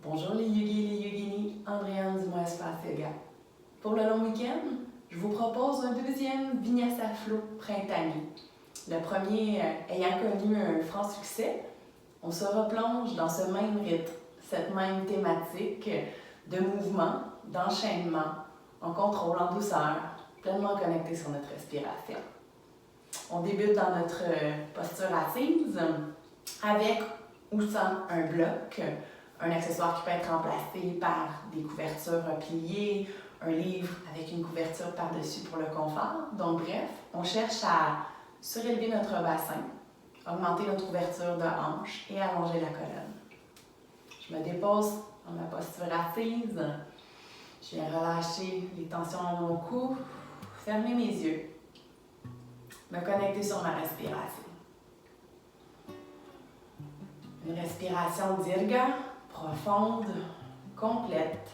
Bonjour les yogis et les yoginis, Andréane du Moi Espace Yoga. Pour le long week-end, je vous propose un deuxième Vinyasa Flow printanier. Le premier ayant connu un franc succès, on se replonge dans ce même rythme, cette même thématique de mouvement, d'enchaînement, en contrôle, en douceur, pleinement connecté sur notre respiration. On débute dans notre posture assise avec ou sans un bloc, un accessoire qui peut être remplacé par des couvertures pliées, un livre avec une couverture par-dessus pour le confort. Donc bref, on cherche à surélever notre bassin, augmenter notre ouverture de hanche et allonger la colonne. Je me dépose dans ma posture assise. Je viens relâcher les tensions dans mon cou, fermer mes yeux, me connecter sur ma respiration. Une respiration dirga, profonde, complète.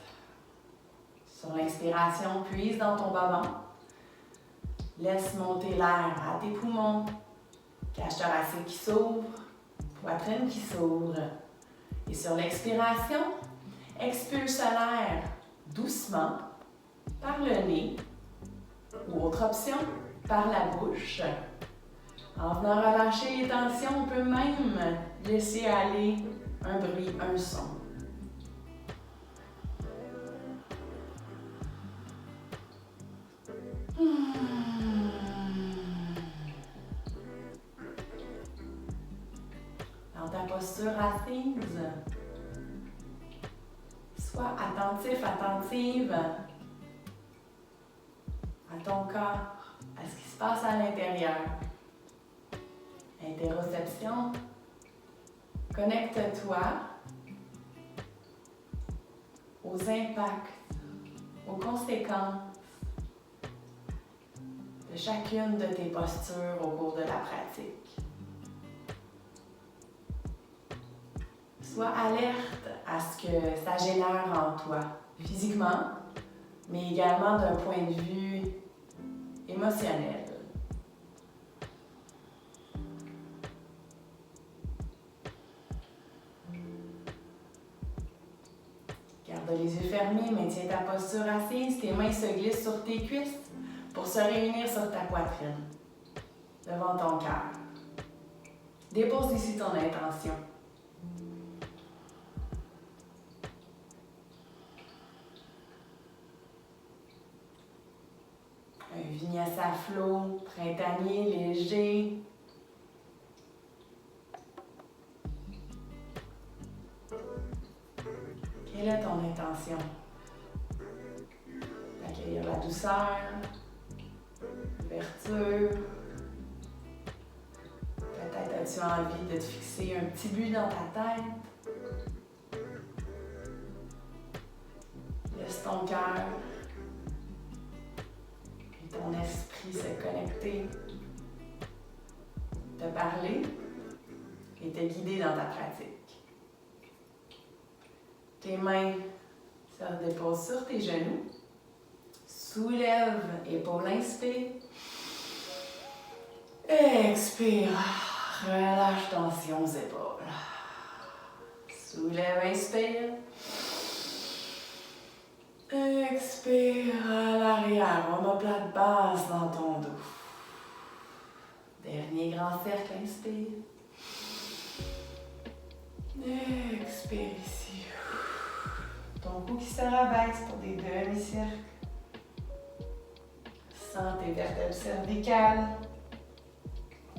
Sur l'inspiration, puise dans ton bas ventre. Laisse monter l'air à tes poumons. Cage thoracique qui s'ouvre, poitrine qui s'ouvre. Et sur l'expiration, expulse l'air doucement par le nez ou autre option, par la bouche. En venant relâcher les tensions, on peut même laisser aller un bruit, un son. Dans ta posture assise, sois attentif, attentive à ton corps, à ce qui se passe à l'intérieur. Interoception, connecte-toi aux impacts, aux conséquences de chacune de tes postures au cours de la pratique. Sois alerte à ce que ça génère en toi, physiquement, mais également d'un point de vue émotionnel. Garde les yeux fermés, maintiens ta posture assise, tes mains se glissent sur tes cuisses pour se réunir sur ta poitrine, devant ton cœur. Dépose ici ton intention. Un Vinyasa Flow, printanier, léger. Quelle est ton intention? D'accueillir la douceur, l'ouverture. Peut-être as-tu envie de te fixer un petit but dans ta tête. Laisse ton cœur et ton esprit se connecter, te parler et te guider dans ta pratique. Tes mains se déposent sur tes genoux. Soulève, épaule, inspire. Expire. Relâche tension aux épaules. Soulève, inspire. Expire à l'arrière. Omoplate basse dans ton dos. Dernier grand cercle, inspire. Expire ici. Ton cou qui se rabaisse pour des demi-cercles. Sens tes vertèbres cervicales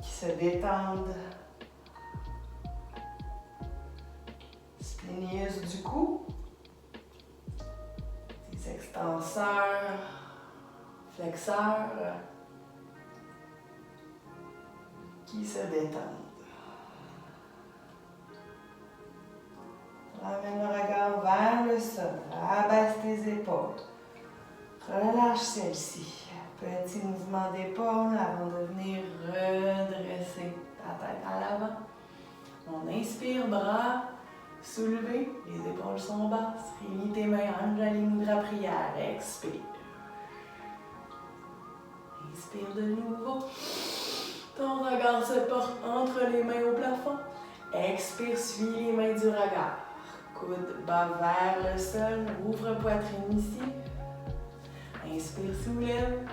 qui se détendent. Splenius du cou. Tes extenseurs, flexeurs qui se détendent. Ramène le regard vers le sol, abaisse tes épaules, relâche celle-ci. Petit mouvement d'épaule avant de venir redresser ta tête à l'avant. On inspire, bras soulevés, les épaules sont basses. Réunis tes mains, Anjali Mudra prière, expire. Inspire de nouveau. Ton regard se porte entre les mains au plafond. Expire, suis les mains du regard. Coude bas vers le sol, ouvre poitrine ici. Inspire, soulève.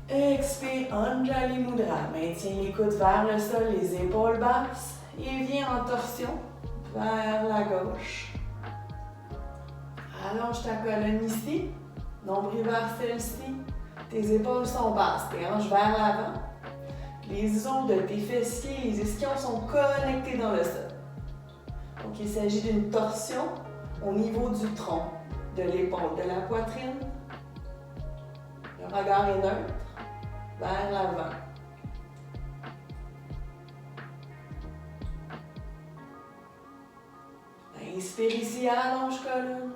Expire, Anjali Mudra. Maintiens les coudes vers le sol, les épaules basses. Et viens en torsion vers la gauche. Allonge ta colonne ici. Nombril vers celle-ci. Tes épaules sont basses, tes hanches vers l'avant. Les os de tes fessiers, les ischions sont connectés dans le sol. Donc il s'agit d'une torsion au niveau du tronc, de l'épaule, de la poitrine. Le regard est neutre, vers l'avant. Inspire ici, allonge colonne.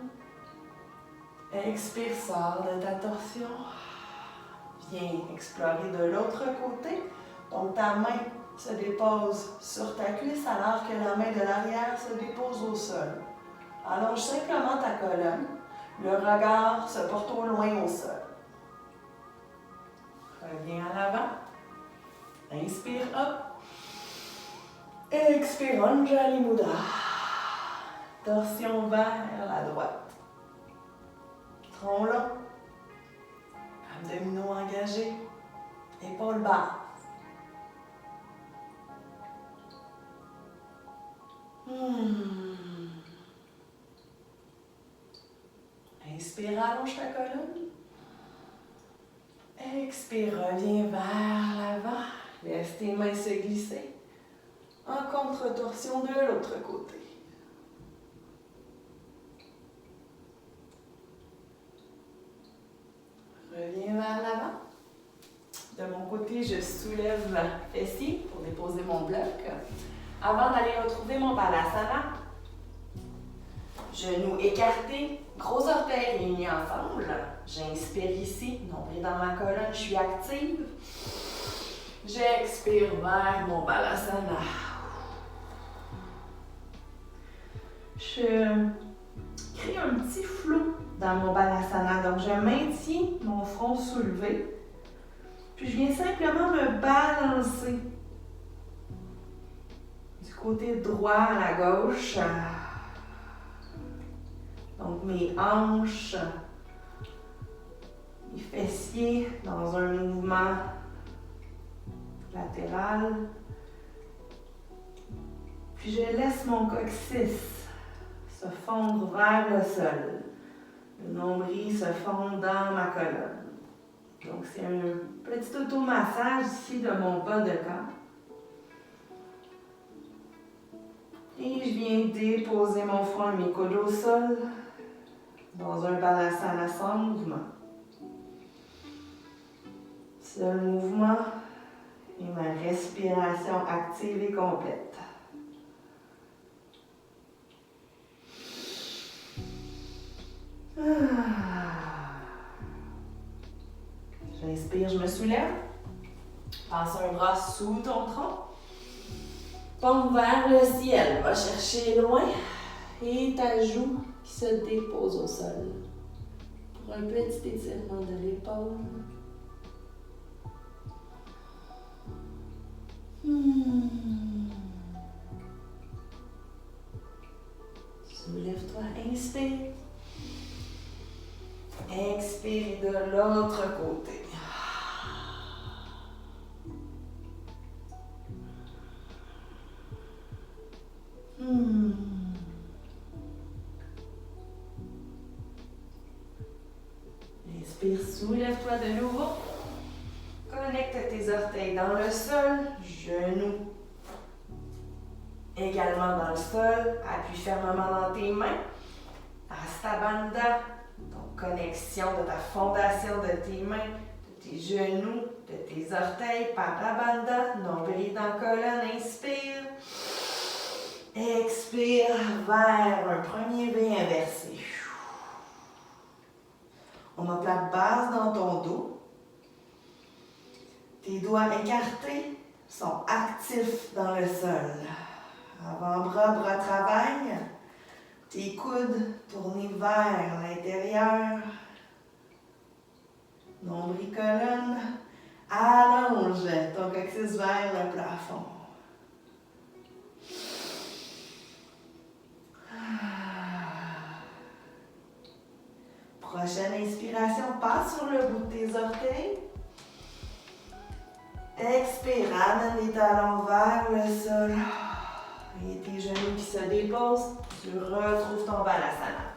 Expire, sors de ta torsion. Viens explorer de l'autre côté. Donc ta main se dépose sur ta cuisse alors que la main de l'arrière se dépose au sol. Allonge simplement ta colonne. Le regard se porte au loin au sol. Reviens à l'avant. Inspire, hop. Expire, Anjali Mudra. Torsion vers la droite. Tronc long. Abdominaux engagés. Épaules basses. Inspire, allonge ta colonne. Expire, reviens vers l'avant. Laisse tes mains se glisser. En contre-torsion de l'autre côté. Reviens vers l'avant. De mon côté, je soulève la fessier pour déposer mon bloc. Avant d'aller retrouver mon Balasana, genoux écartés, gros orteils réunis ensemble. J'inspire ici, nombril dans ma colonne, je suis active. J'expire vers mon Balasana. Je crée un petit flot dans mon Balasana. Donc, je maintiens mon front soulevé. Puis, je viens simplement me balancer du côté droit à la gauche. Donc, mes hanches, mes fessiers dans un mouvement latéral. Puis, je laisse mon coccyx se fondre vers le sol. Le nombril se fond dans ma colonne. Donc, c'est un petit automassage ici de mon bas de corps. Et je viens déposer mon front et mes coudes au sol dans un Balasana sans mouvement. Seul mouvement et ma respiration active et complète. J'inspire, je me soulève. Passe un bras sous ton tronc. Paume vers le ciel. Va chercher loin. Et ta joue qui se dépose au sol. Pour un petit étirement de l'épaule. Soulève-toi, inspire. Expire de l'autre côté. Inspire, soulève-toi de nouveau. Connecte tes orteils dans le sol, genoux également dans le sol. Appuie fermement dans tes mains. Hasta Bandha. Donc, connexion de ta fondation de tes mains, de tes genoux, de tes orteils, Padabandha, nombril dans colonne, inspire. Expire vers un premier V inversé. On a la base dans ton dos. Tes doigts écartés sont actifs dans le sol. Avant-bras, bras travaillent. Tes coudes tournés vers l'intérieur. Nombril colonne. Allonge ton coccyx vers le plafond. Prochaine inspiration, passe sur le bout de tes orteils. Expire, ramène les talons vers le sol. Et tes genoux qui se déposent, tu retrouves ton Balasana.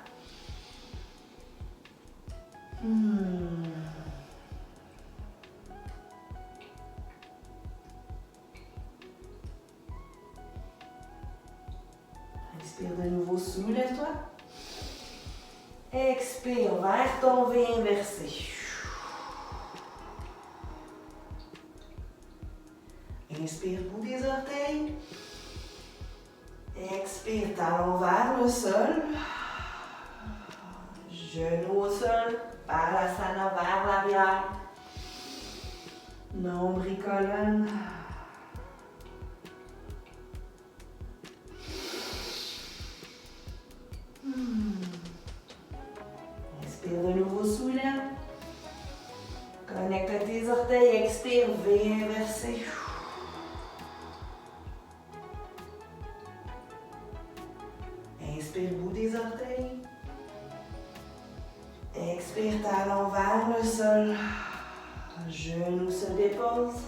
Inspire de nouveau, soulève-toi. Expire vers ton V inversé. Inspire, bout des orteils. Expire, talon vers le sol. Genou au sol. Balasana vers l'arrière. Nombril, colonne. Inspire de nouveau, soulève. Connecte tes orteils, expire, V inversé. Inspire, bout des orteils. Expire, talon vers le sol. Genoux se déposent.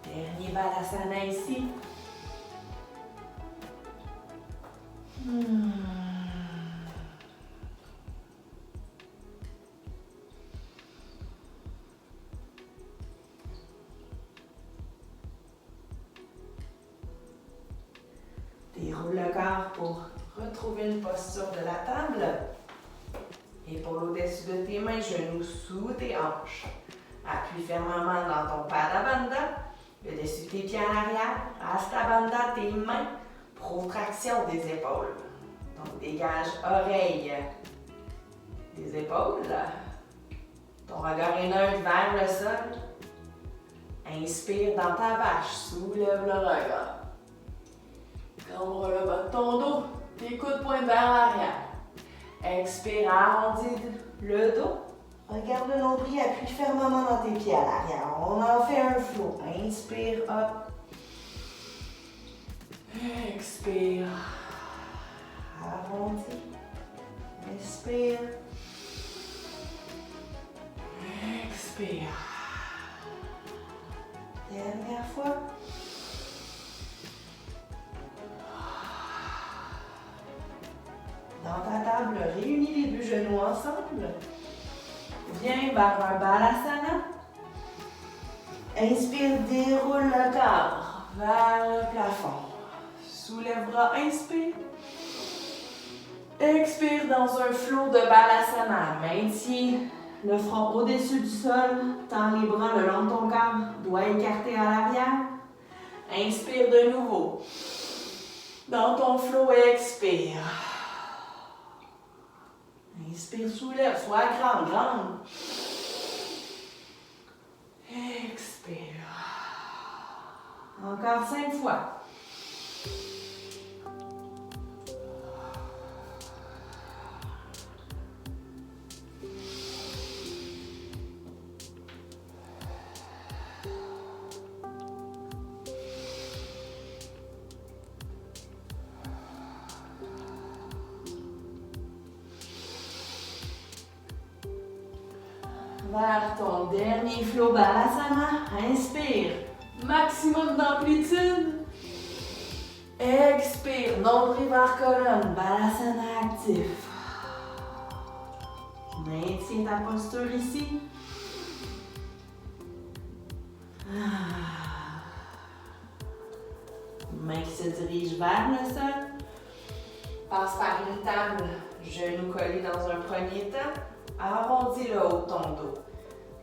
Dernier Balasana ici. Déroule le corps pour retrouver une posture de la table. Épaule au-dessus de tes mains, genoux sous tes hanches. Appuie fermement dans ton Pada Bandha. Le dessus de tes pieds en arrière. Hasta Bandha, tes mains. Protraction des épaules. Donc dégage oreilles des épaules. Ton regard est neutre vers le sol. Inspire dans ta vache. Soulève le regard. Cambre le bas de ton dos, tes coudes pointent vers l'arrière. Expire, arrondis le dos. Regarde le nombril, appuie fermement dans tes pieds à l'arrière. On en fait un flow. Inspire, hop. Expire. Arrondis. Inspire. Expire. Dernière fois. Dans ta table, réunis les deux genoux ensemble. Viens vers un Balasana. Inspire, déroule le corps vers le plafond. Soulève bras, inspire. Expire dans un flot de Balasana. Maintiens le front au-dessus du sol. Tends les bras le long de ton corps. Doigts écartés à l'arrière. Inspire de nouveau. Dans ton flot, expire. Inspire, soulève, sois grande. Expire. Encore 5 fois. Vers ton dernier flow Balasana. Inspire. Maximum d'amplitude. Expire. Nombril vers colonne. Balasana actif. Maintiens ta posture ici. Main qui se dirige vers le sol. Passe par une table. Genoux collés dans un premier temps. Arrondis le haut de ton dos.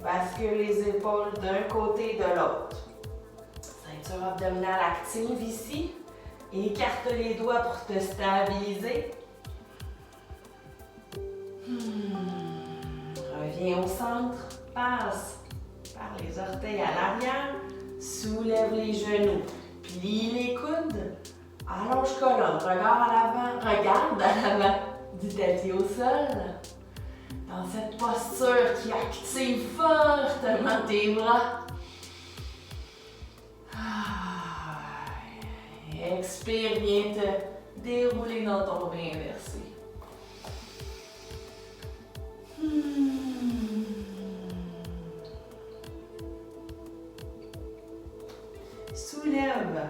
Bascule les épaules d'un côté et de l'autre. Ceinture abdominale active ici. Écarte les doigts pour te stabiliser. Reviens au centre. Passe par les orteils à l'arrière. Soulève les genoux. Plie les coudes. Allonge colonne. Regard à l'avant. Regarde à l'avant du tapis au sol. Dans cette posture qui active fortement tes bras. Expire, viens te dérouler dans ton V inversé. soulève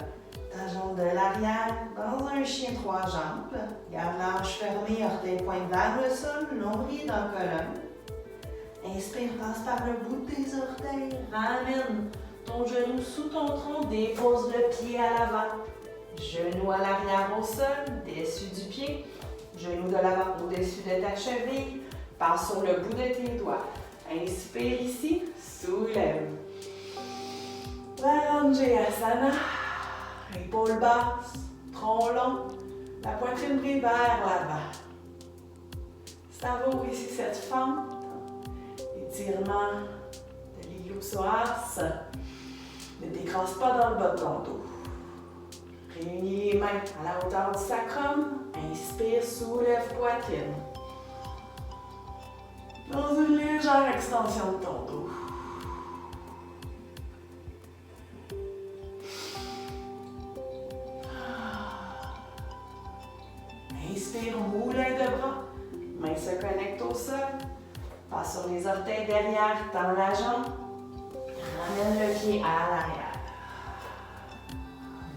ta jambe de l'arrière dans un chien 3 jambes. Garde la hanche fermée, orteil pointe vers le sol, nombril dans la colonne. Inspire, passe par le bout de tes orteils. Ramène ton genou sous ton tronc, dépose le pied à l'avant. Genou à l'arrière au sol, dessus du pied. Genou de l'avant au-dessus de ta cheville. Passe sur le bout de tes doigts. Inspire ici, soulève. Varanjayasana. Épaules basses, tronc long, la poitrine prise vers l'avant. Savoure ici cette fente. Étirement de l'iglupsoas. Ne t'écrase pas dans le bas de ton dos. Réunis les mains à la hauteur du sacrum. Inspire, soulève poitrine. Dans une légère extension de ton dos. Inspire, moulin de bras. Mains se connectent au sol. Passe sur les orteils derrière, tends la jambe. Ramène le pied à l'arrière.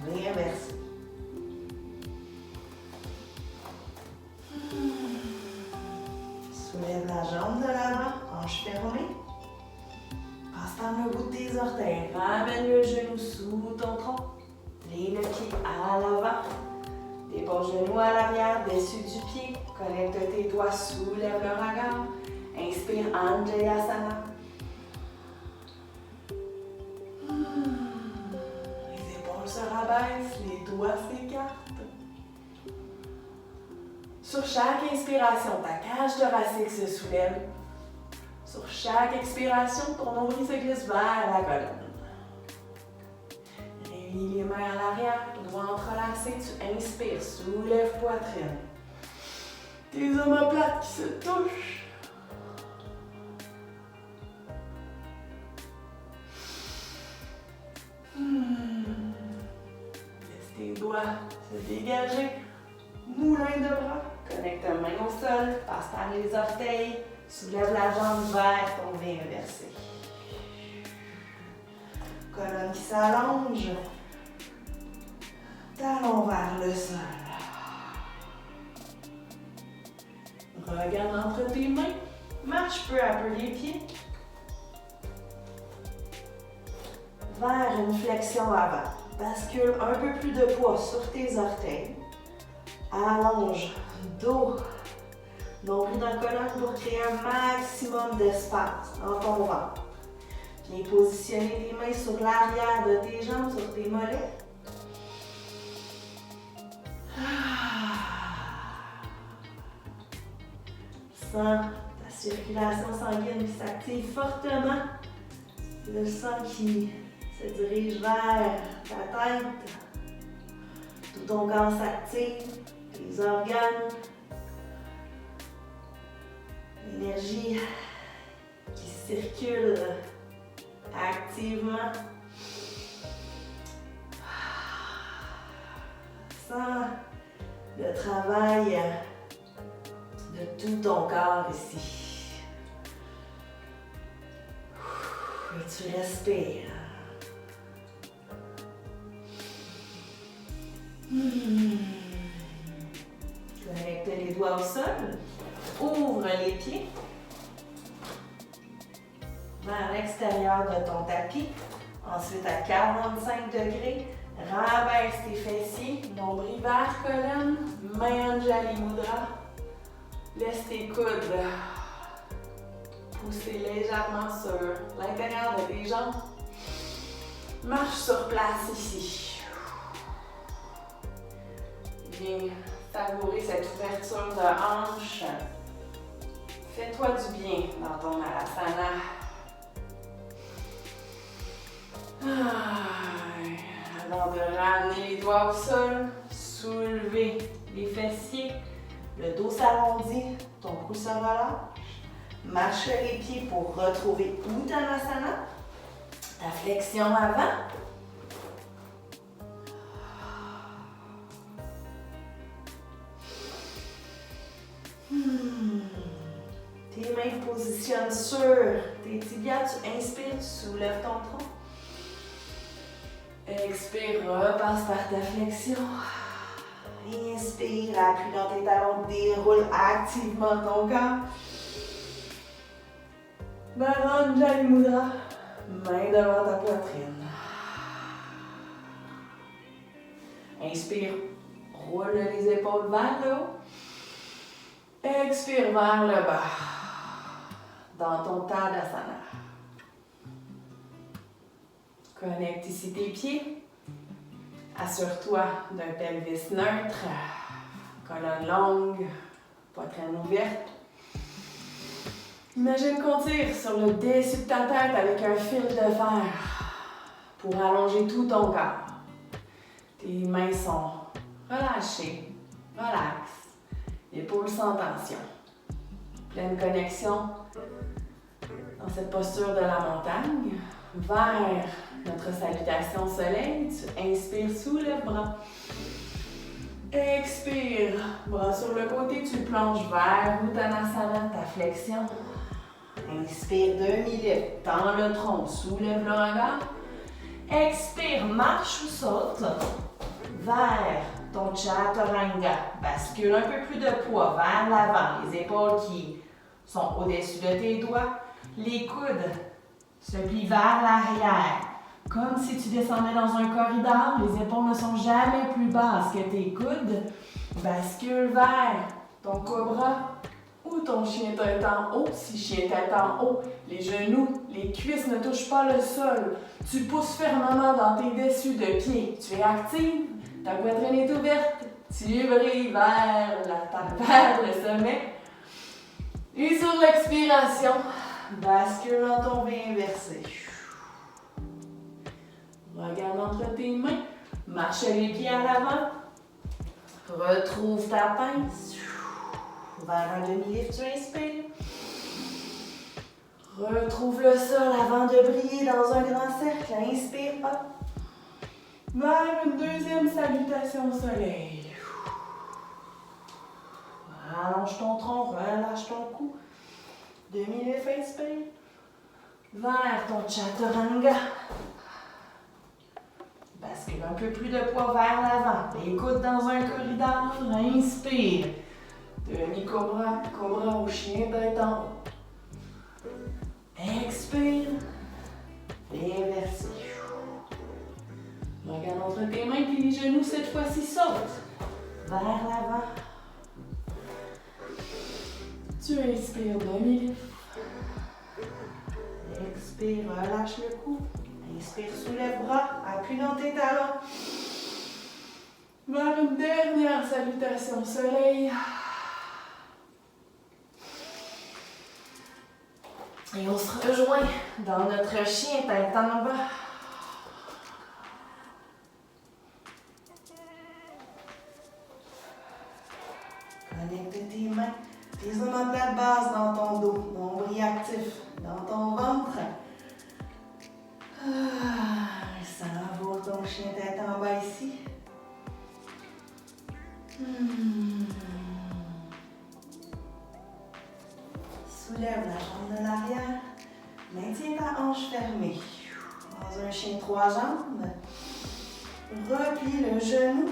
Réinverse. Soulève la jambe de l'avant, hanche fermée. Passe par le bout de tes orteils. Ramène le genou sous ton tronc. Plie le pied à l'avant. Dépose le genou à l'arrière, dessus du pied. Connecte tes doigts, soulève le regard. Inspire, Anjayasana. Les épaules se rabaissent, les doigts s'écartent. Sur chaque inspiration, ta cage thoracique se soulève. Sur chaque expiration, ton nombril se glisse vers la colonne. Réunis les mains à l'arrière, doigts entrelacés, tu inspires, soulève poitrine. Tes omoplates qui se touchent. Laisse tes doigts se dégager. Moulin de bras. Connecte ta main au sol. Passe par les orteils. Soulève la jambe vers ton V inversé. Colonne qui s'allonge. Talon vers le sol. Regarde entre tes mains. Marche peu à peu les pieds. Vers une flexion avant. Bascule un peu plus de poids sur tes orteils. Allonge dos. Nombril dans la colonne pour créer un maximum d'espace dans ton ventre. Viens positionner les mains sur l'arrière de tes jambes, sur tes mollets. Sens ta circulation sanguine qui s'active fortement. Le sang qui se dirige vers ta tête. Tout ton corps s'active, tes organes. L'énergie qui circule activement. Sens le travail de tout ton corps ici. Et tu respires. Connecte les doigts au sol. Ouvre les pieds vers l'extérieur de ton tapis. Ensuite, à 45 degrés, rabaisse tes fessiers, nombril vers colonne, main Anjali Mudra. Laisse tes coudes pousser légèrement sur l'intérieur de tes jambes. Marche sur place ici. Viens savourer cette ouverture de hanche. Fais-toi du bien dans ton Malasana. Avant de ramener les doigts au sol, soulever les fessiers, le dos s'arrondit, ton cou se relâche. Marche les pieds pour retrouver Uttanasana, ta flexion avant. Tes mains positionnent sur tes tibias, tu inspires, tu soulèves ton tronc. Expire, repasse par ta flexion. Inspire, appuie dans tes talons, déroule activement ton corps. Baranjali Mudra, main devant ta poitrine. Inspire, roule les épaules vers le haut. Expire vers le bas, dans ton Tadasana. Connecte ici tes pieds. Assure-toi d'un pelvis neutre, colonne longue, poitrine ouverte. Imagine qu'on tire sur le dessus de ta tête avec un fil de fer pour allonger tout ton corps. Tes mains sont relâchées, relax, épaules sans tension. Pleine connexion dans cette posture de la montagne vers notre salutation soleil. Tu inspires, soulève bras. Expire, bras sur le côté, tu plonges vers Uttanasana, ta flexion. Inspire, demi-lift, tends le tronc, soulève le regard. Expire, marche ou saute vers ton Chaturanga. Bascule un peu plus de poids vers l'avant, les épaules qui sont au-dessus de tes doigts. Les coudes se plient vers l'arrière. Comme si tu descendais dans un corridor, les épaules ne sont jamais plus basses que tes coudes. Bascule vers ton cobra ou ton chien tête en haut. Si chien tête en haut, les genoux, les cuisses ne touchent pas le sol. Tu pousses fermement dans tes dessus de pied. Tu es active, ta poitrine est ouverte. Tu brilles vers le sommet. Et sur l'expiration, bascule dans ton V inversé. Regarde entre tes mains, marche les pieds à l'avant, retrouve ta pince, vers un demi-lift, tu inspires. Retrouve le sol avant de briller dans un grand cercle, inspire, hop. Vers une deuxième salutation au soleil. Allonge ton tronc, relâche ton cou. Demi-lift, inspire. Vers ton Chaturanga. Bascule un peu plus de poids vers l'avant. Les coudes dans un corridor. Inspire. Demi-cobra, cobra au chien tête en haut. Expire. Inversé. Regarde entre tes mains puis les genoux cette fois-ci sautent. Vers l'avant. Tu inspires demi-lift. Expire, relâche le cou. Inspire, soulève bras, appuie dans tes talons. Vers une dernière salutation au soleil. Et on se rejoint dans notre chien tête en bas. Connecte tes mains, tes omoplates basses dans ton dos, nombril actif dans ton ventre. Savoure ton chien tête en bas ici. Soulève la jambe de l'arrière. Maintiens ta hanche fermée. Dans un chien 3 jambes. Replie le genou.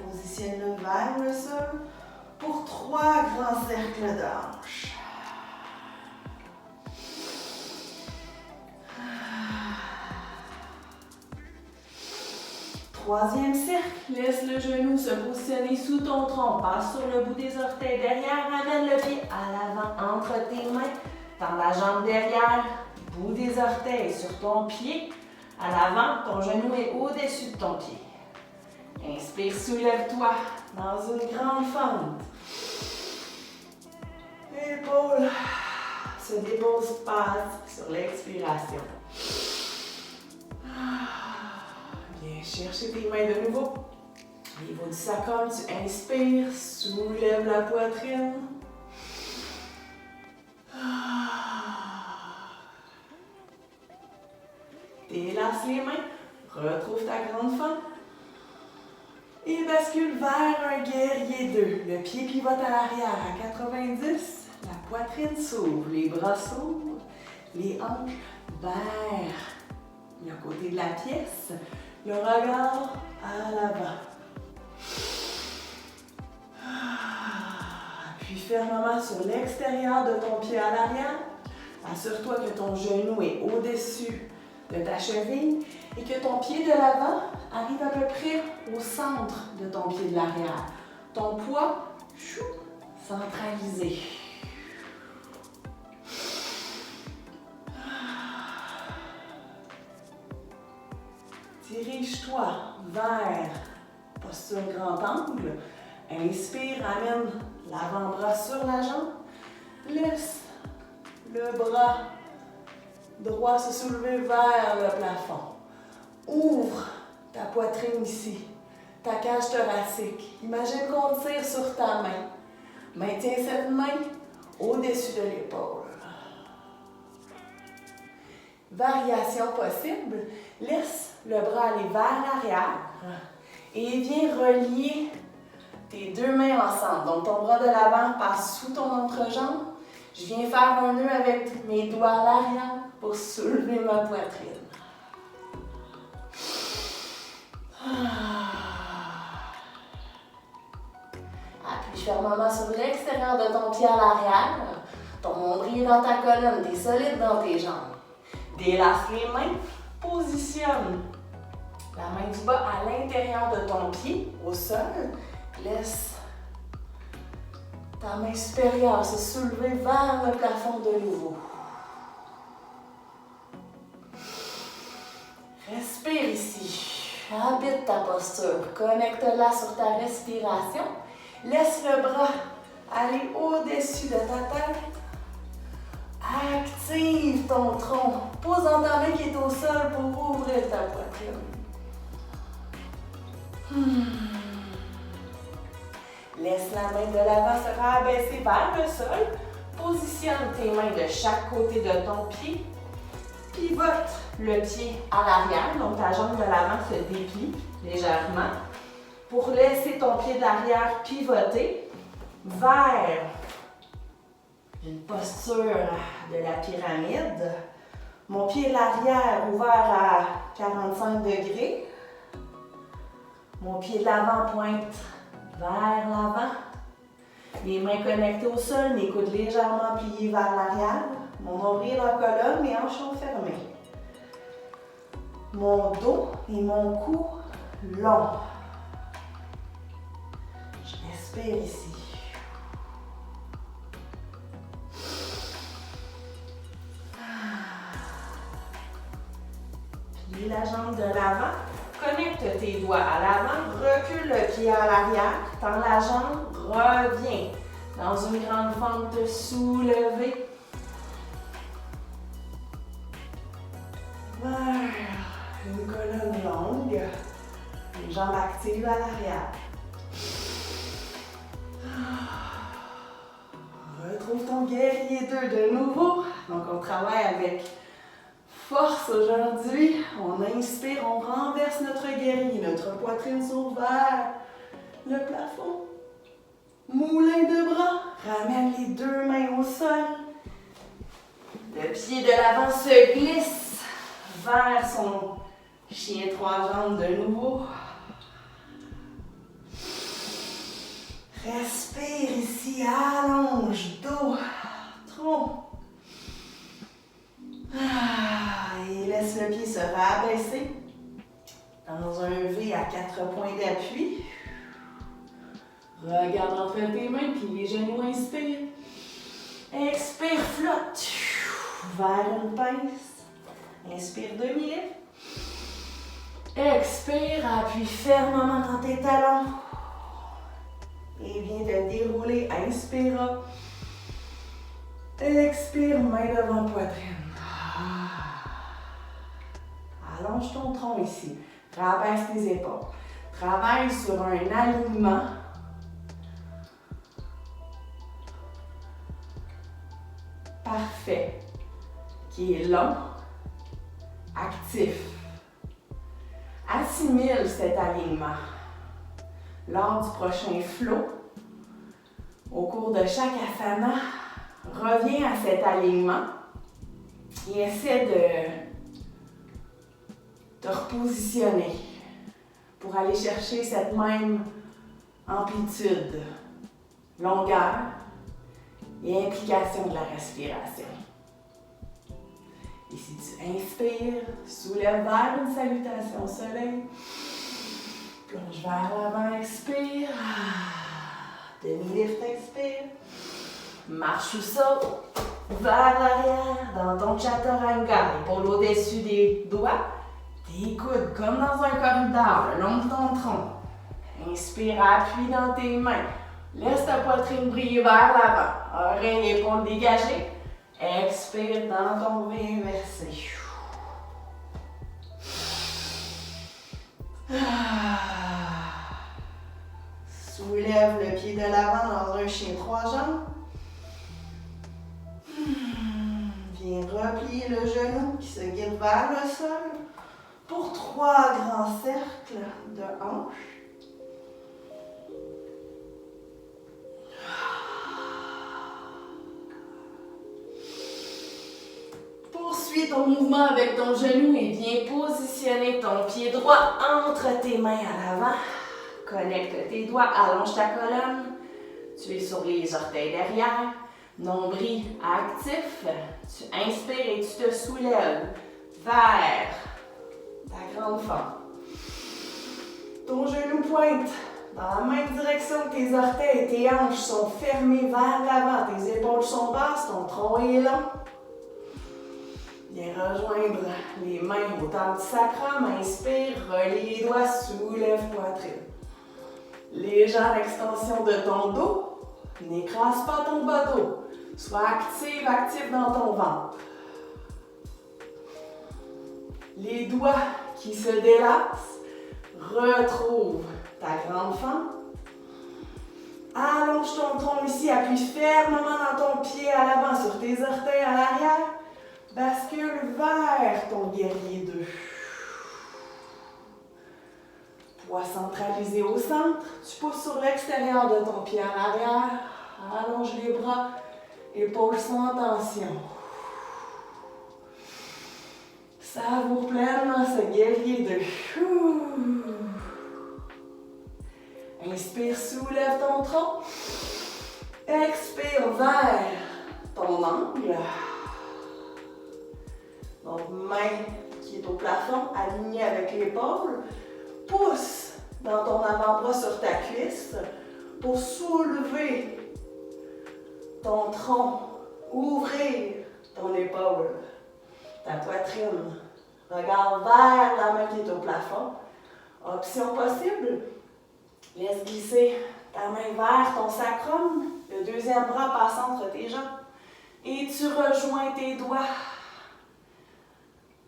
Positionne-le vers le sol pour 3 grands cercles de hanches. Troisième cercle, laisse le genou se positionner sous ton tronc, passe sur le bout des orteils derrière, ramène le pied à l'avant entre tes mains, tends la jambe derrière, bout des orteils sur ton pied, à l'avant, ton genou est au-dessus de ton pied. Inspire, soulève-toi dans une grande fente. L'épaule se dépose, passe sur l'expiration. Viens chercher tes mains de nouveau. Niveau du sacrum, tu inspires, soulève la poitrine. Délace les mains, retrouve ta grande fente. Et bascule vers un guerrier 2. Le pied pivote à l'arrière à 90. La poitrine s'ouvre, les bras s'ouvrent, les hanches vers le côté de la pièce. Le regard à l'avant. Appuie fermement sur l'extérieur de ton pied à l'arrière. Assure-toi que ton genou est au-dessus de ta cheville et que ton pied de l'avant arrive à peu près au centre de ton pied de l'arrière. Ton poids, centralisé. Dirige-toi vers posture grand angle. Inspire, amène l'avant-bras sur la jambe. Laisse le bras droit se soulever vers le plafond. Ouvre ta poitrine ici, ta cage thoracique. Imagine qu'on tire sur ta main. Maintiens cette main au-dessus de l'épaule. Variation possible, laisse le bras aller vers l'arrière et viens relier tes deux mains ensemble. Donc ton bras de l'avant passe sous ton entrejambe. Je viens faire un nœud avec mes doigts à l'arrière pour soulever ma poitrine. Appuie fermement sur l'extérieur de ton pied à l'arrière. Ton nombril est dans ta colonne, tu es solide dans tes jambes. Délace les mains, positionne la main du bas à l'intérieur de ton pied, au sol. Laisse ta main supérieure se soulever vers le plafond de nouveau. Respire ici. Habite ta posture. Connecte-la sur ta respiration. Laisse le bras aller au-dessus de ta tête. Active ton tronc. Pose dans ta main qui est au sol pour ouvrir ta poitrine. Laisse la main de l'avant se rabaisser vers le sol. Positionne tes mains de chaque côté de ton pied. Pivote le pied à l'arrière, donc ta jambe de l'avant se déplie légèrement pour laisser ton pied de l'arrière pivoter vers une posture de la pyramide. Mon pied de l'arrière ouvert à 45 degrés. Mon pied de l'avant pointe vers l'avant. Les mains connectées au sol, mes coudes légèrement pliés vers l'arrière. Mon nombril en colonne, mes hanches sont fermées. Mon dos et mon cou longs. Je respire ici. Plie la jambe de l'avant. Connecte tes doigts à l'avant. Recule le pied à l'arrière. Tends la jambe. Reviens dans une grande fente de soulever. Vers une colonne longue, les jambes actives à l'arrière. Retrouve ton guerrier 2 de nouveau. Donc on travaille avec force aujourd'hui. On inspire, on renverse notre guerrier, notre poitrine s'ouvre vers le plafond. Moulin de bras, ramène les deux mains au sol. Le pied de l'avant se glisse vers son chien trois jambes de nouveau. Respire ici, allonge, dos, tronc. Et laisse le pied se rabaisser dans un V à 4 points d'appui. Regarde entre tes mains, puis les genoux inspire. Expire, flotte vers une pince. Inspire demi-lift. Expire, appuie fermement dans tes talons. Et viens te dérouler, inspire. Expire, main devant poitrine. Allonge ton tronc ici. Rabaisse tes épaules. Travaille sur un alignement. Parfait. Qui est long, actif. Assimile cet alignement. Lors du prochain flow, au cours de chaque asana, reviens à cet alignement et essaie te repositionner pour aller chercher cette même amplitude, longueur et implication de la respiration. Et si tu inspires, soulève vers une salutation au soleil. Plonge vers l'avant, expire. Demi-lift, expire. Marche ou saute vers l'arrière dans ton chaturanga. Épaule au-dessus des doigts. Tes coudes comme dans un corridor le long de ton tronc. Inspire, appuie dans tes mains. Laisse ta poitrine briller vers l'avant. Oreilles et épaules dégagées. Expire dans ton V inversé. Soulève le pied de l'avant dans un chien 3 jambes. Viens replier le genou qui se guide vers le sol pour 3 grands cercles de hanches. Poursuis ton mouvement avec ton genou et viens positionner ton pied droit entre tes mains à l'avant. Connecte tes doigts, allonge ta colonne. Tu es sur les orteils derrière. Nombril actif. Tu inspires et tu te soulèves vers ta grande forme. Ton genou pointe dans la même direction que tes orteils. Tes hanches sont fermées vers l'avant. Tes épaules sont basses. Ton tronc est long. Viens rejoindre les mains au temps du sacrum. Inspire, relie les doigts, soulève poitrine. Légère extension de ton dos. N'écrase pas ton bas dos. Sois actif dans ton ventre. Les doigts qui se délassent. Retrouve ta grande fente. Allonge ton tronc ici. Appuie fermement dans ton pied à l'avant sur tes orteils à l'arrière. Bascule vers ton guerrier 2. Poids centralisé au centre. Tu pousses sur l'extérieur de ton pied en arrière. Allonge les bras. Épaules sans tension. Savoure pleinement ce guerrier 2. Inspire, soulève ton tronc. Expire vers ton angle. Donc, main qui est au plafond, alignée avec l'épaule. Pousse dans ton avant-bras sur ta cuisse pour soulever ton tronc, ouvrir ton épaule, ta poitrine. Regarde vers la main qui est au plafond. Option possible, laisse glisser ta main vers ton sacrum, le deuxième bras passe entre tes jambes et tu rejoins tes doigts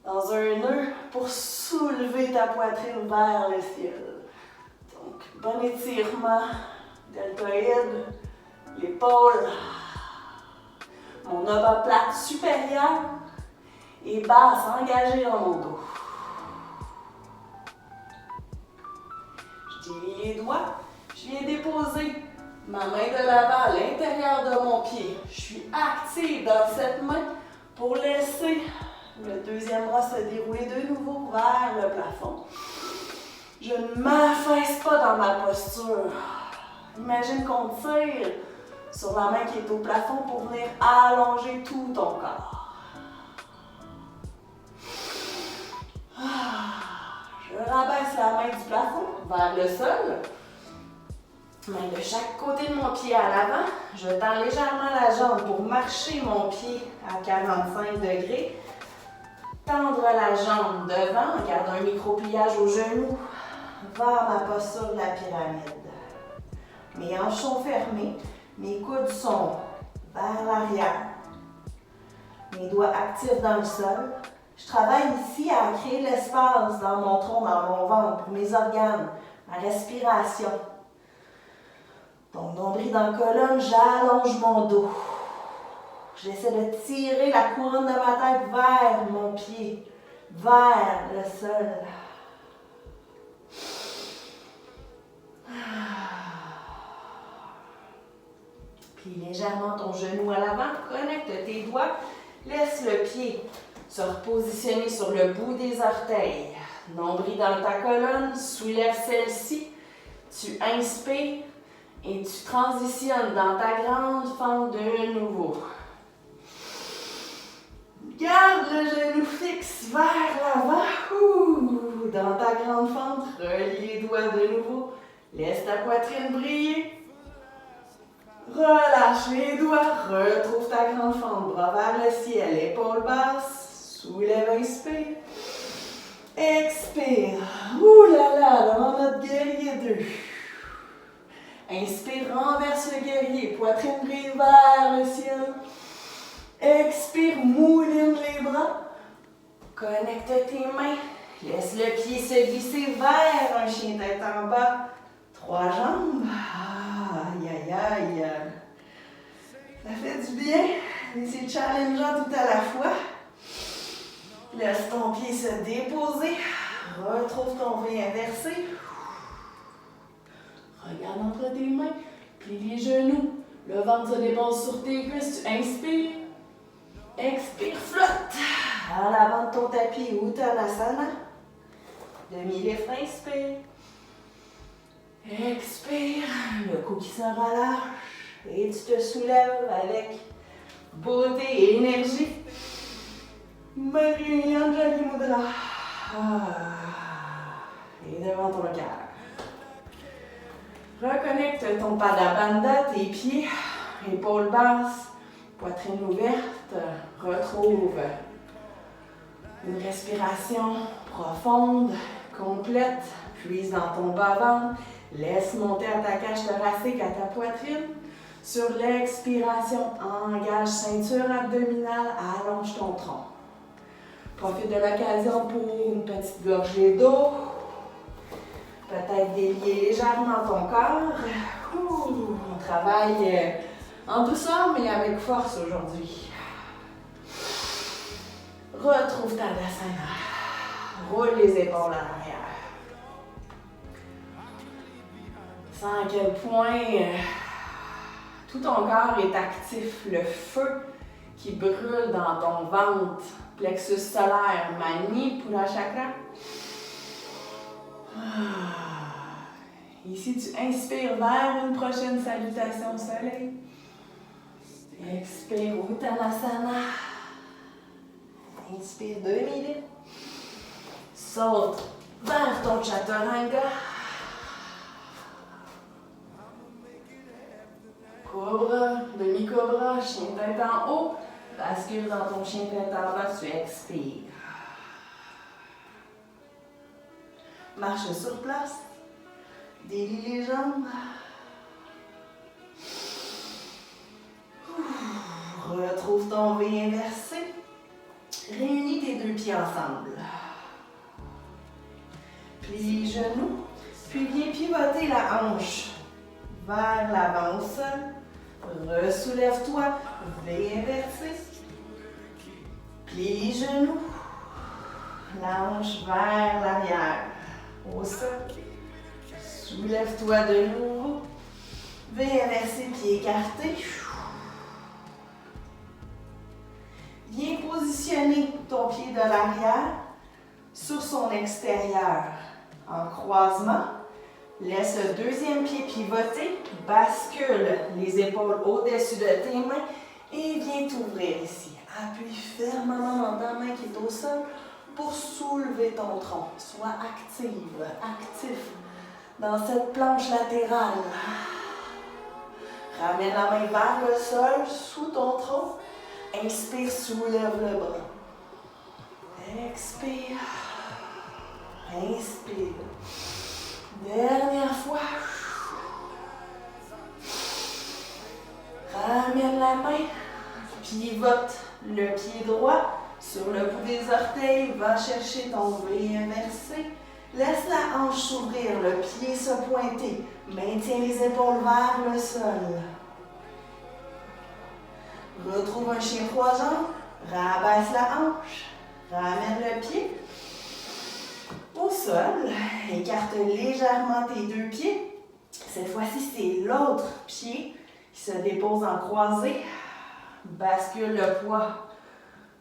dans un nœud pour soulever ta poitrine vers le ciel. Donc, bon étirement, deltoïde, l'épaule, mon omoplate supérieure et basse engagée dans mon dos. Je délie les doigts, je viens déposer ma main de l'avant à l'intérieur de mon pied. Je suis active dans cette main pour laisser le deuxième bras se dérouler de nouveau vers le plafond. Je ne m'affaisse pas dans ma posture. Imagine qu'on tire sur la main qui est au plafond pour venir allonger tout ton corps. Je rabaisse la main du plafond vers le sol. Main de chaque côté de mon pied à l'avant. Je tends légèrement la jambe pour marcher mon pied à 45 degrés. Tendre la jambe devant, garde un micro-pliage au genou vers ma posture de la pyramide. Mes hanches sont fermées, mes coudes sont vers l'arrière. Mes doigts actifs dans le sol. Je travaille ici à créer l'espace dans mon tronc, dans mon ventre, pour mes organes, ma respiration. Donc, nombril dans la colonne, j'allonge mon dos. J'essaie de tirer la couronne de ma tête vers mon pied, vers le sol. Puis légèrement ton genou à l'avant, connecte tes doigts, laisse le pied se repositionner sur le bout des orteils. Nombril dans ta colonne, soulève celle-ci. Tu inspires et tu transitionnes dans ta grande fente de nouveau. Garde le genou fixe vers l'avant. Dans ta grande fente, relie les doigts de nouveau. Laisse ta poitrine briller. Relâche les doigts. Retrouve ta grande fente. Bras vers le ciel. Épaules basses. Soulève, inspire. Expire. Ouh là là, devant notre guerrier 2. Inspire, renverse le guerrier. Poitrine brille vers le ciel. Expire, mouline les bras. Connecte tes mains. Laisse le pied se glisser vers un chien tête en bas. 3 jambes. Aïe, aïe, aïe. Ça fait du bien, mais c'est challengeant tout à la fois. Laisse ton pied se déposer. Retrouve ton V inversé. Regarde entre tes mains. Plie les genoux. Le ventre se dépose sur tes cuisses. Tu inspires. Expire, flotte. À l'avant de ton tapis, Uttanasana. Demi-lift, inspire. Expire. Le cou qui se relâche. Et tu te soulèves avec beauté et énergie. Marianjali Mudra. Et devant ton cœur. Reconnecte ton Pada Bandha, tes pieds, épaules basses, poitrine ouverte. Retrouve une respiration profonde, complète. Puise dans ton bas-ventre. Laisse monter à ta cage thoracique, à ta poitrine. Sur l'expiration, engage ceinture abdominale, allonge ton tronc. Profite de l'occasion pour une petite gorgée d'eau. Peut-être délier légèrement ton corps. On travaille en douceur, mais avec force aujourd'hui. Retrouve ta Tadasana. Roule les épaules à l'arrière. Sens à quel point tout ton corps est actif. Le feu qui brûle dans ton ventre. Plexus solaire, Manipura Chakra. Ici, tu inspires vers une prochaine salutation au soleil. Expire, Uttanasana. Inspire, demi-lift. Saute vers ton Chaturanga. Cobra, demi-cobra, chien tête en haut. Bascule dans ton chien tête en bas, tu expires. Marche sur place. Délie les jambes. Retrouve ton V inversé. Réunis tes 2 pieds ensemble. Plie les genoux. Puis viens pivoter la hanche vers l'avant au sol. Ressoulève-toi. V inversé. Plie les genoux. La hanche vers l'arrière. Au sol. Soulève-toi de nouveau. V inversé, pied écarté. Viens positionner ton pied de l'arrière sur son extérieur en croisement. Laisse le 2e pied pivoter. Bascule les épaules au-dessus de tes mains et viens t'ouvrir ici. Appuie fermement dans ta main qui est au sol pour soulever ton tronc. Sois actif dans cette planche latérale. Ramène la main vers le sol, sous ton tronc. Inspire, soulève le bras. Expire. Inspire. Dernière fois. Ramène la main. Pivote le pied droit sur le bout des orteils. Va chercher ton V inversé. Laisse la hanche s'ouvrir, le pied se pointer. Maintiens les épaules vers le sol. Retrouve un chien 3 jambes. Rabaisse la hanche. Ramène le pied au sol. Écarte légèrement tes 2 pieds. Cette fois-ci, c'est l'autre pied qui se dépose en croisée. Bascule le poids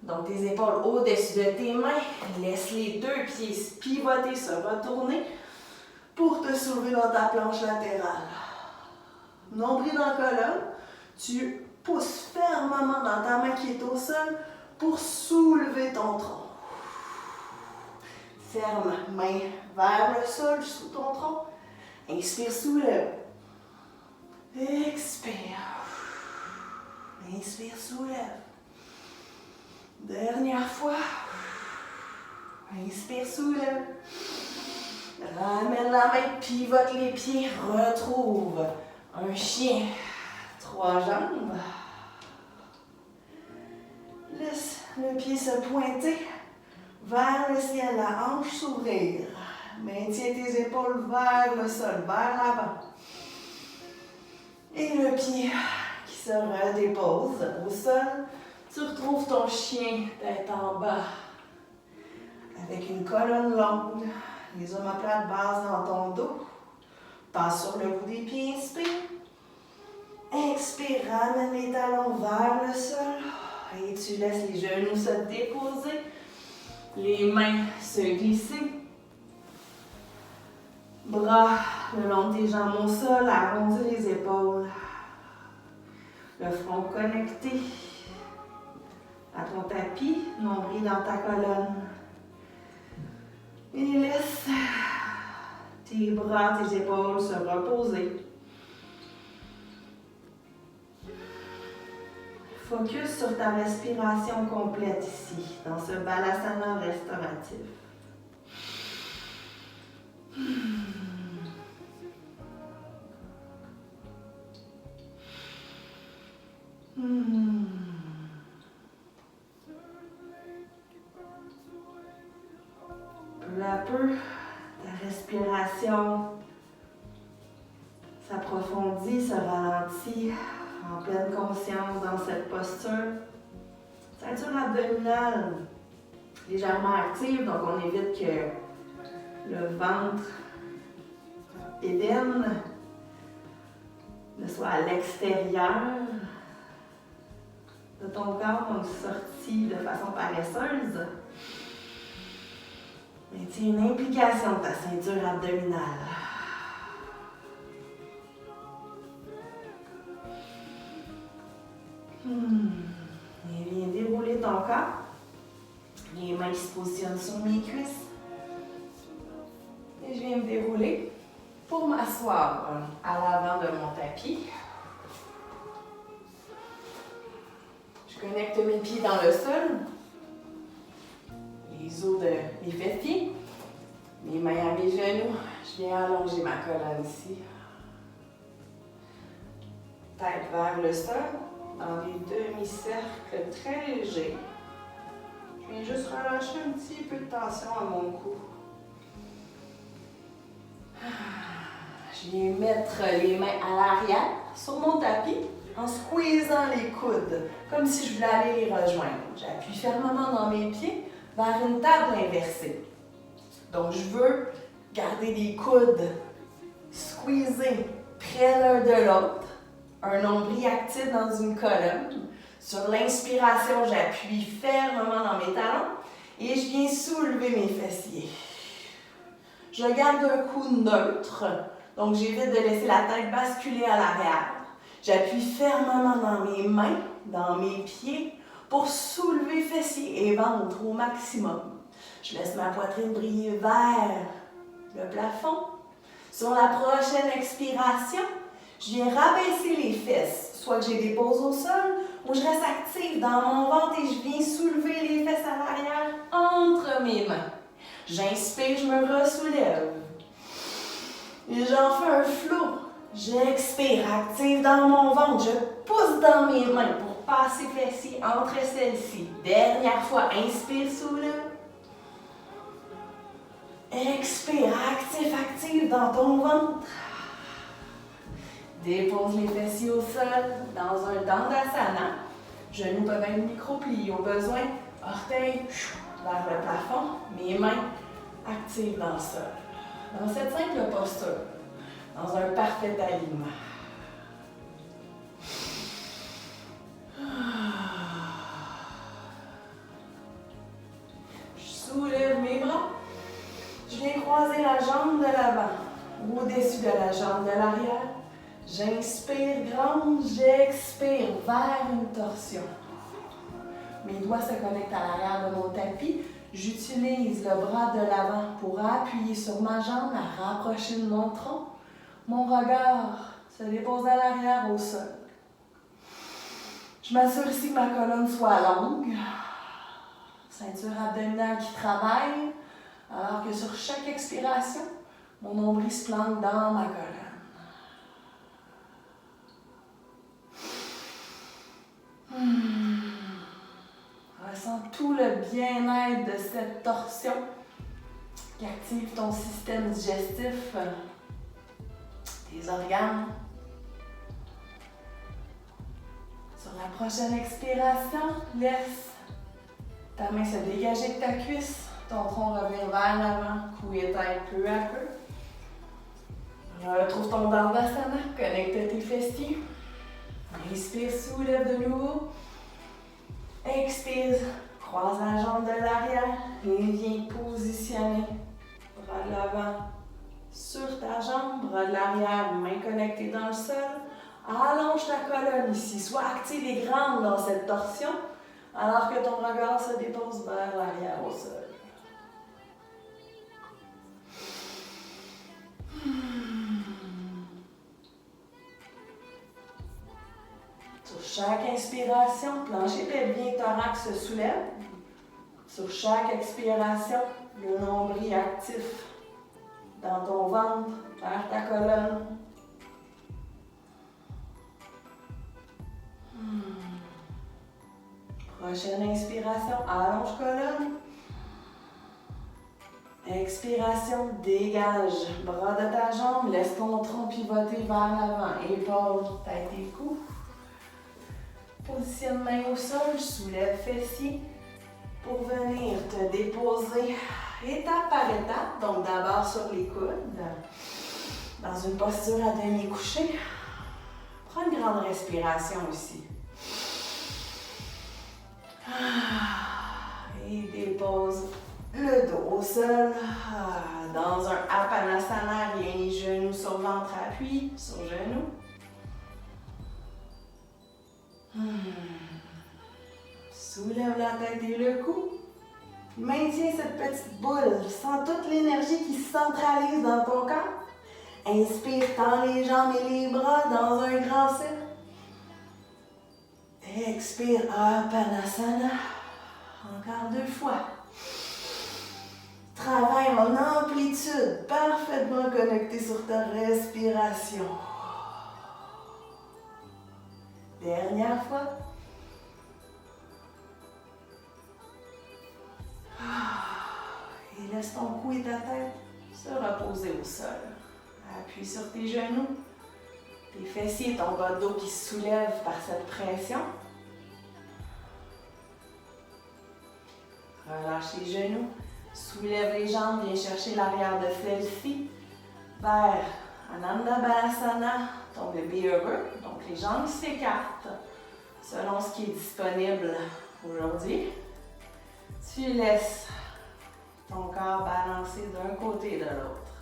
Donc, tes épaules au-dessus de tes mains. Laisse les deux pieds se pivoter, se retourner pour te soulever dans ta planche latérale. Nombril dans la colonne. Tu pousses fermement dans ta main qui est au sol pour soulever ton tronc. Ferme, main vers le sol sous ton tronc. Inspire, soulève. Expire. Inspire, soulève. Dernière fois. Inspire, soulève. Ramène la main, pivote les pieds, retrouve un chien. 3 jambes. Laisse le pied se pointer vers le ciel, la hanche s'ouvrir. Maintiens tes épaules vers le sol, vers l'avant. Et le pied qui se redépose au sol. Tu retrouves ton chien tête en bas avec une colonne longue. Les omoplates basent dans ton dos. Passe sur le bout des pieds, inspire. Expire, ramène les talons vers le sol. Et tu laisses les genoux se déposer. Les mains se glisser. Bras le long de tes jambes au sol, arrondis les épaules. Le front connecté à ton tapis, nombril dans ta colonne. Et laisse tes bras, tes épaules se reposer. Focus sur ta respiration complète ici, dans ce balasana restauratif. Peu à peu, ta respiration s'approfondit, se ralentit en pleine conscience dans cette posture. Ceinture abdominale légèrement active, donc on évite que le ventre édème ne soit à l'extérieur de ton corps, donc sorti de façon paresseuse. Maintiens une implication de ta ceinture abdominale. Et viens dérouler ton corps. Les mains qui se positionnent sur mes cuisses. Et je viens me dérouler pour m'asseoir à l'avant de mon tapis. Je connecte mes pieds dans le sol. Les os de mes fessiers. Mes mains à mes genoux. Je viens allonger ma colonne ici. Tête vers le sol. Dans des demi-cercles très légers. Je viens juste relâcher un petit peu de tension à mon cou. Je viens mettre les mains à l'arrière sur mon tapis en squeezant les coudes, comme si je voulais aller les rejoindre. J'appuie fermement dans mes pieds vers une table inversée. Donc je veux garder les coudes squeezés près l'un de l'autre. Un nombril actif dans une colonne. Sur l'inspiration, j'appuie fermement dans mes talons et je viens soulever mes fessiers. Je garde un coup neutre, donc j'évite de laisser la tête basculer à l'arrière. J'appuie fermement dans mes mains, dans mes pieds, pour soulever fessiers et ventre au maximum. Je laisse ma poitrine briller vers le plafond. Sur la prochaine expiration, je viens rabaisser les fesses, soit que j'ai des poses au sol, ou je reste active dans mon ventre et je viens soulever les fesses à l'arrière entre mes mains. J'inspire, je me ressoulève. Et j'en fais un flot. J'expire, active dans mon ventre. Je pousse dans mes mains pour passer fessiers entre celles-ci. Dernière fois, inspire, soulève. Expire, active dans ton ventre. Dépose les fessiers au sol dans un dandasana. Genoux peuvent être micro-pliés au besoin. Orteils vers le plafond. Mes mains actives dans le sol. Dans cette simple posture, dans un parfait alignement. au-dessus de la jambe de l'arrière. J'inspire grande, j'expire vers une torsion. Mes doigts se connectent à l'arrière de mon tapis. J'utilise le bras de l'avant pour appuyer sur ma jambe, la rapprocher de mon tronc. Mon regard se dépose à l'arrière au sol. Je m'assure ici que ma colonne soit longue. Ceinture abdominale qui travaille, alors que sur chaque expiration, mon nombril se planque dans ma colonne. Ressens tout le bien-être de cette torsion qui active ton système digestif, tes organes. Sur la prochaine expiration, laisse ta main se dégager de ta cuisse, ton tronc revient vers l'avant, cou et tête peu à peu. Retrouve ton Dandasana, connecte tes fessiers. Inspire, soulève de nouveau. Expire, croise la jambe de l'arrière et viens positionner. Bras de l'avant sur ta jambe, bras de l'arrière, main connectée dans le sol. Allonge ta colonne ici, sois active et grande dans cette torsion, alors que ton regard se dépose vers l'arrière au sol. Sur chaque inspiration, plancher pelvien, thorax se soulève. Sur chaque expiration, le nombril actif dans ton ventre, vers ta colonne. Prochaine inspiration, allonge colonne. Expiration, dégage. Bras de ta jambe, laisse ton tronc pivoter vers l'avant. Épaules, tête et cou. Positionne main au sol, soulève fessier pour venir te déposer étape par étape. Donc d'abord sur les coudes, dans une posture à demi couchée. Prends une grande respiration ici. Et dépose le dos au sol. Dans un Apanasana, les genoux sur ventre, appui sur genou. Soulève la tête et le cou. Maintiens cette petite boule. Sens toute l'énergie qui se centralise dans ton corps. Inspire, tends les jambes et les bras dans un grand cercle. Expire, Apanasana. Encore 2 fois. Travaille en amplitude, parfaitement connecté sur ta respiration. Dernière fois. Et laisse ton cou et ta tête se reposer au sol. Appuie sur tes genoux, tes fessiers et ton bas de dos qui se soulèvent par cette pression. Relâche les genoux, soulève les jambes, viens chercher l'arrière de celle-ci vers Ananda Balasana, ton bébé heureux. Donc les jambes s'écartent selon ce qui est disponible aujourd'hui. Tu laisses ton corps balancer d'un côté et de l'autre.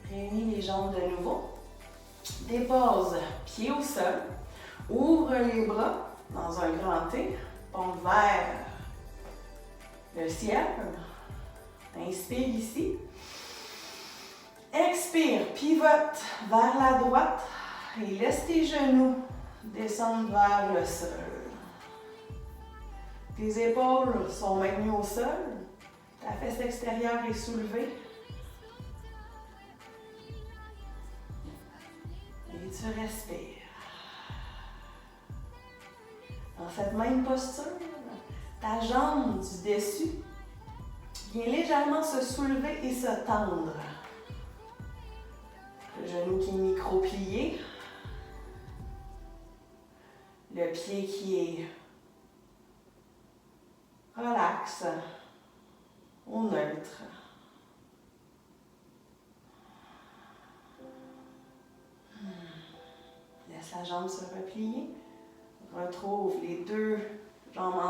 Réunis les jambes de nouveau. Dépose pied au sol. Ouvre les bras dans un grand T. Pompe vers le ciel. Inspire ici. Expire, pivote vers la droite et laisse tes genoux descendre vers le sol. Tes épaules sont maintenues au sol. Ta fesse extérieure est soulevée. Et tu respires. Dans cette même posture, ta jambe du dessus vient légèrement se soulever et se tendre. Le genou qui est micro-plié. Le pied qui est relax, au neutre. Laisse la jambe se replier. Retrouve les 2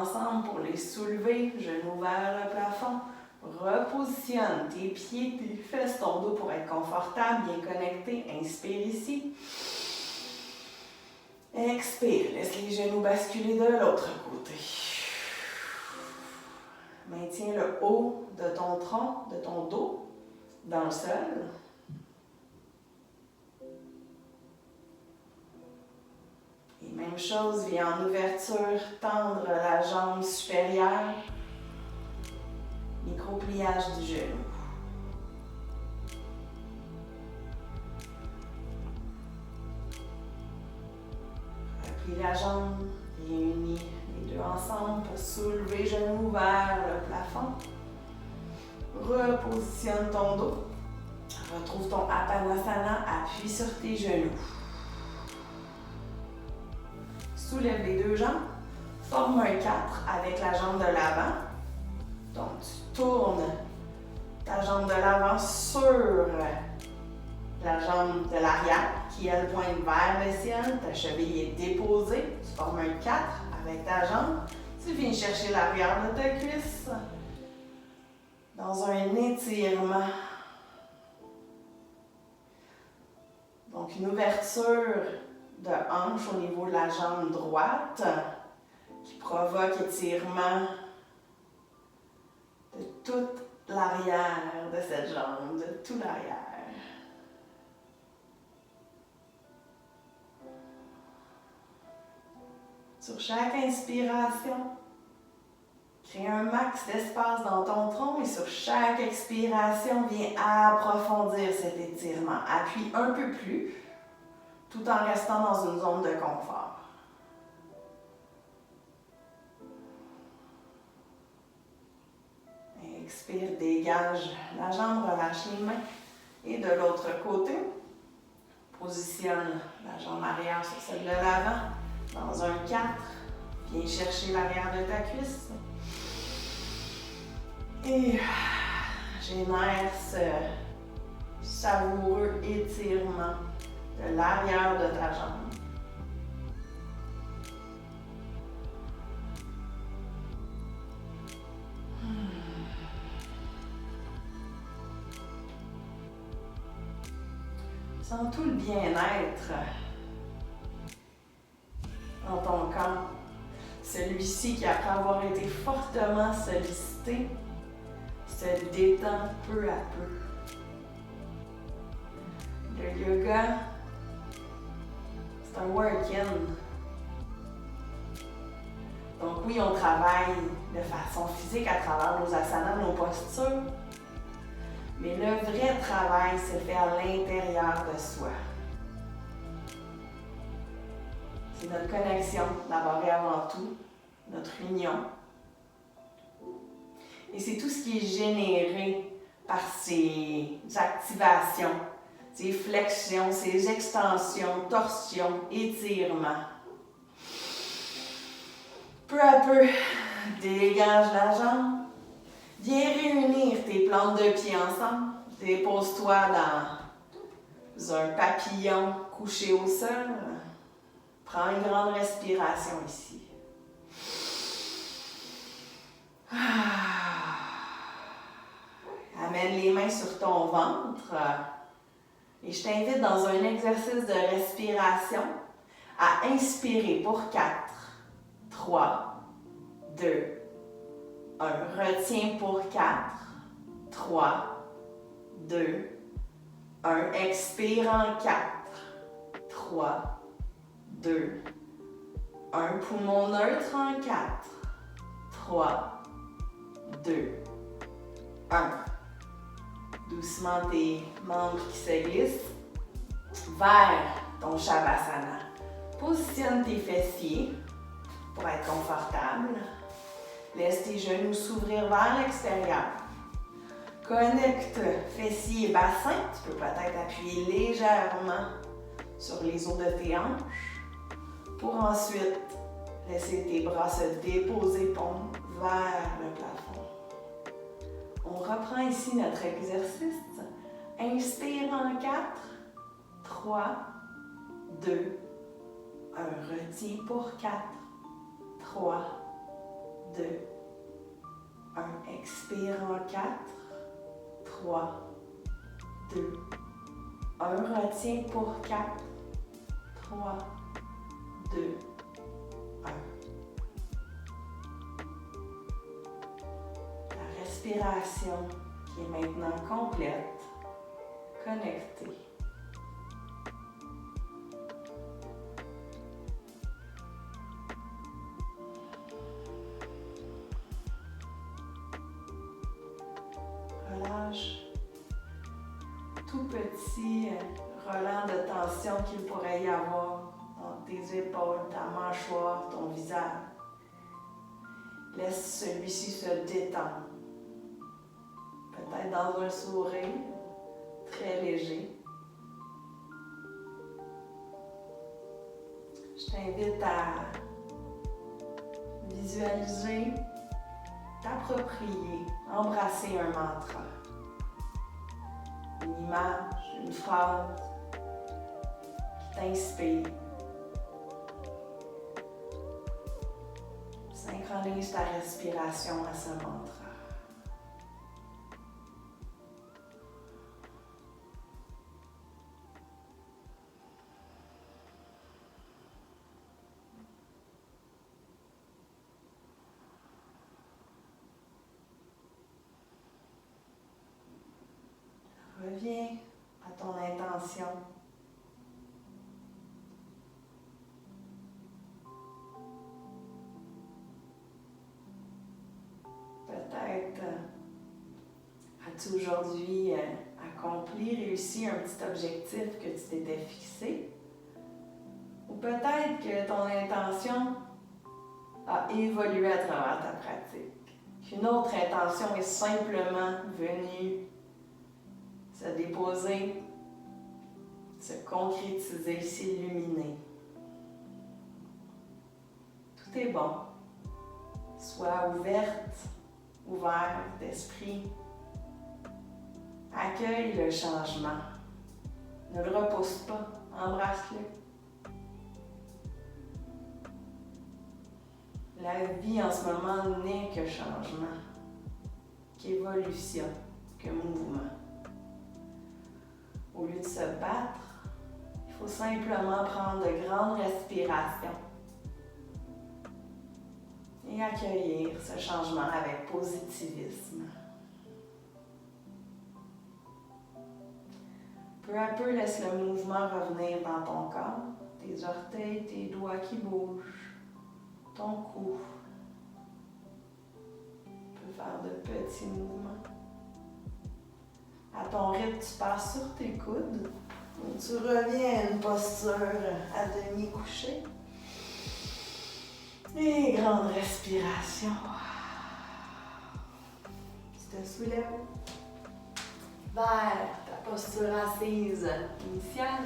ensemble pour les soulever, genoux vers le plafond. Repositionne tes pieds, tes fesses, ton dos pour être confortable, bien connecté. Inspire ici. Expire, laisse les genoux basculer de l'autre côté. Maintiens le haut de ton tronc, de ton dos, dans le sol. Et même chose, viens en ouverture, tendre la jambe supérieure. Micro-pliage du genou. Replie la jambe et unis les deux ensemble pour soulever genoux vers le plafond. Repositionne ton dos. Retrouve ton Apanasana, appuie sur tes genoux. Soulève les deux jambes. Forme un 4 avec la jambe de l'avant. Donc, tu tournes ta jambe de l'avant sur la jambe de l'arrière qui, elle, pointe vers le ciel. Ta cheville est déposée. Tu formes un 4 avec ta jambe. Tu viens chercher l'arrière de ta cuisse dans un étirement. Donc, une ouverture de hanche au niveau de la jambe droite qui provoque étirement de toute l'arrière de cette jambe, de tout l'arrière. Sur chaque inspiration, crée un max d'espace dans ton tronc et sur chaque expiration, viens approfondir cet étirement. Appuie un peu plus, tout en restant dans une zone de confort. Expire, dégage la jambe, relâche les mains. Et de l'autre côté, positionne la jambe arrière sur celle de l'avant. Dans un 4, viens chercher l'arrière de ta cuisse. Et génère ce savoureux étirement de l'arrière de ta jambe. Sens tout le bien-être dans ton corps. Celui-ci qui, après avoir été fortement sollicité, se détend peu à peu. Le yoga, c'est un work-in. Donc oui, on travaille de façon physique à travers nos asanas, nos postures, mais le vrai travail se fait à l'intérieur de soi. C'est notre connexion, d'abord et avant tout, notre union. Et c'est tout ce qui est généré par ces activations, ces flexions, ces extensions, torsions, étirements. Peu à peu, dégage la jambe. Viens réunir tes plantes de pied ensemble. Dépose-toi dans un papillon couché au sol. Prends une grande respiration ici. Amène les mains sur ton ventre. Et je t'invite dans un exercice de respiration à inspirer pour 4, 3, 2, 1. Retiens pour 4, 3, 2, 1. Expire en 4, 3, 2, 1. Poumon neutre en 4, 3, 2, 1. Doucement tes membres qui se glissent vers ton Shavasana. Positionne tes fessiers pour être confortable. Laisse tes genoux s'ouvrir vers l'extérieur. Connecte fessiers et bassin. Tu peux peut-être appuyer légèrement sur les os de tes hanches pour ensuite laisser tes bras se déposer paume vers le plafond. On reprend ici notre exercice. Inspire en 4, 3, 2, 1. Retiens pour 4, 3, 2, 1. Expire en 4, 3, 2, 1. Retiens pour 4, 3, 2, 1. La respiration qui est maintenant complète, connectée. Relâche tout petit relent de tension qu'il pourrait y avoir entre tes épaules, ta mâchoire, ton visage. Laisse celui-ci se détendre. Peut-être dans un sourire très léger. Je t'invite à visualiser, t'approprier, embrasser un mantra. Une image, une phrase qui t'inspire. Synchronise ta respiration à ce mantra. Reviens à ton intention. Peut-être as-tu aujourd'hui accompli, réussi un petit objectif que tu t'étais fixé. Ou peut-être que ton intention a évolué à travers ta pratique. Qu'une autre intention est simplement venue se déposer, se concrétiser, s'illuminer. Tout est bon. Sois ouverte, ouvert d'esprit. Accueille le changement. Ne le repousse pas, embrasse-le. La vie en ce moment n'est que changement, qu'évolution, que mouvement. Au lieu de se battre, il faut simplement prendre de grandes respirations et accueillir ce changement avec positivisme. Peu à peu, laisse le mouvement revenir dans ton corps, tes orteils, tes doigts qui bougent, ton cou. Tu peux faire de petits mouvements. À ton rythme, tu passes sur tes coudes. Tu reviens à une posture à demi couchée. Et grande respiration. Tu te soulèves vers ta posture assise initiale.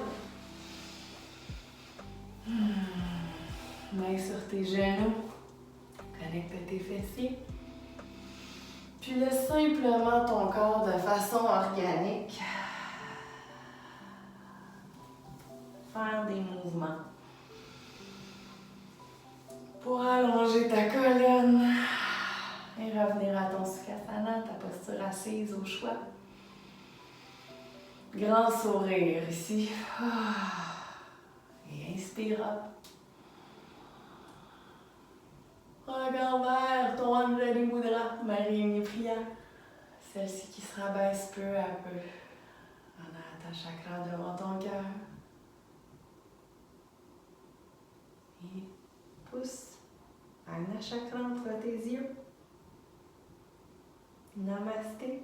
Main sur tes genoux. Connecte tes fessiers. Puis laisse simplement ton corps de façon organique faire des mouvements pour allonger ta colonne et revenir à ton Sukhasana, ta posture assise au choix. Grand sourire ici. Et inspire. Regard vers ton Anjali Mudra, Marie prière. Celle-ci qui se rabaisse peu à peu. Anahata chakra devant ton cœur. Et pousse Agna chakra entre tes yeux. Namasté.